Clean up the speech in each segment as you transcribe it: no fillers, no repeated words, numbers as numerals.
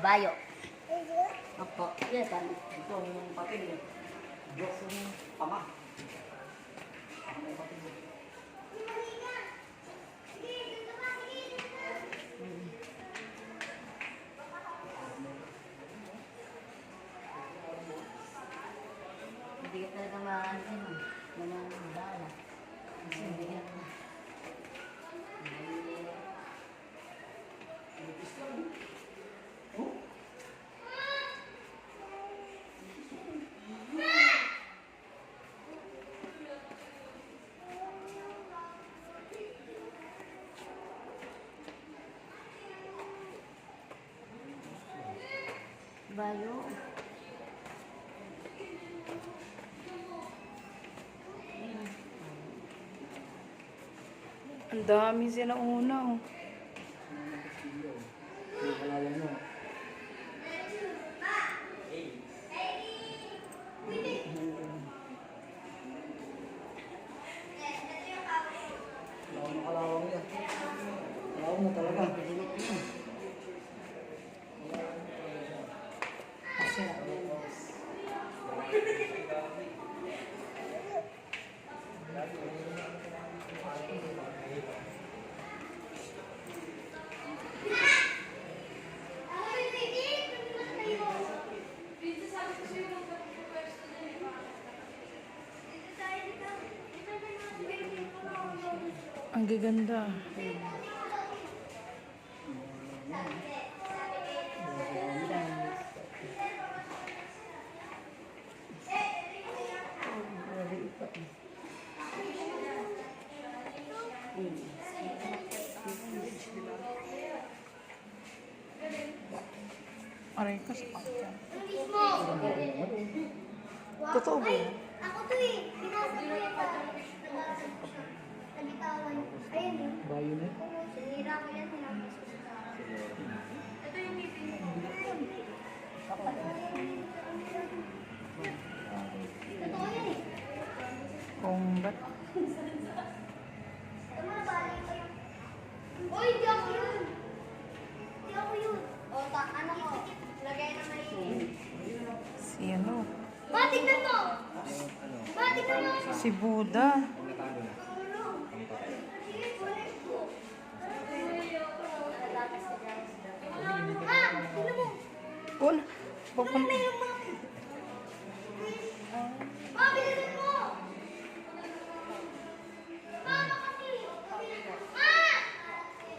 kabayo. Opo. Yes, ano? Ito yung papel. Diyos yung pama. Ano yung papel? Hindi ka talaga mananabala. Kasi hindi ka na. Bayo. Ang dami siya na una, oh. Yung kalawang mo. Kalawang yan. Kalawang mo talaga. Ang gaganda. Aray ko sa pakya. Totoo ba yan? Ako to eh. Pinasa ko yung nagitawan. Ayun yun. Bayo na. Sinira ko yan. Sinama ko sa ito yung meeting ko. Totoo yun eh. Kung ba't? Tama na balik ko yun. Uy, hindi ako yun. Hindi ako yun. O, ano ko? Lagay na mainit. Si ano? Ma, tignan mo! Ma, tignan mo! Si Buddha. Un, pupun. Ma, bilisan mo! Ma, makati! Ma!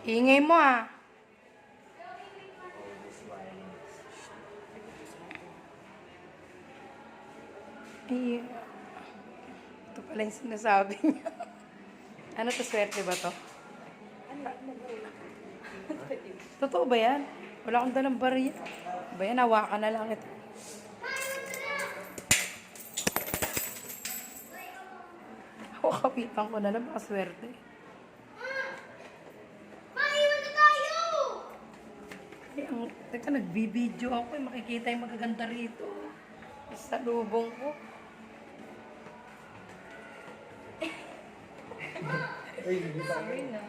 Ingay mo, ah. Ay, ito pala yung sinasabi niya. Ano to, swerte ba to? Totoo ba yan? Wala akong dalang bariya. Ba yan, hawakan na lang ito. Kapitan ko na lang, baka swerte. Ma, iwan na tayo! Teka, nagbibideo ako eh. Makikita yung magaganda rito. Sa lubong ko. Ay, hindi pa. Sorry na.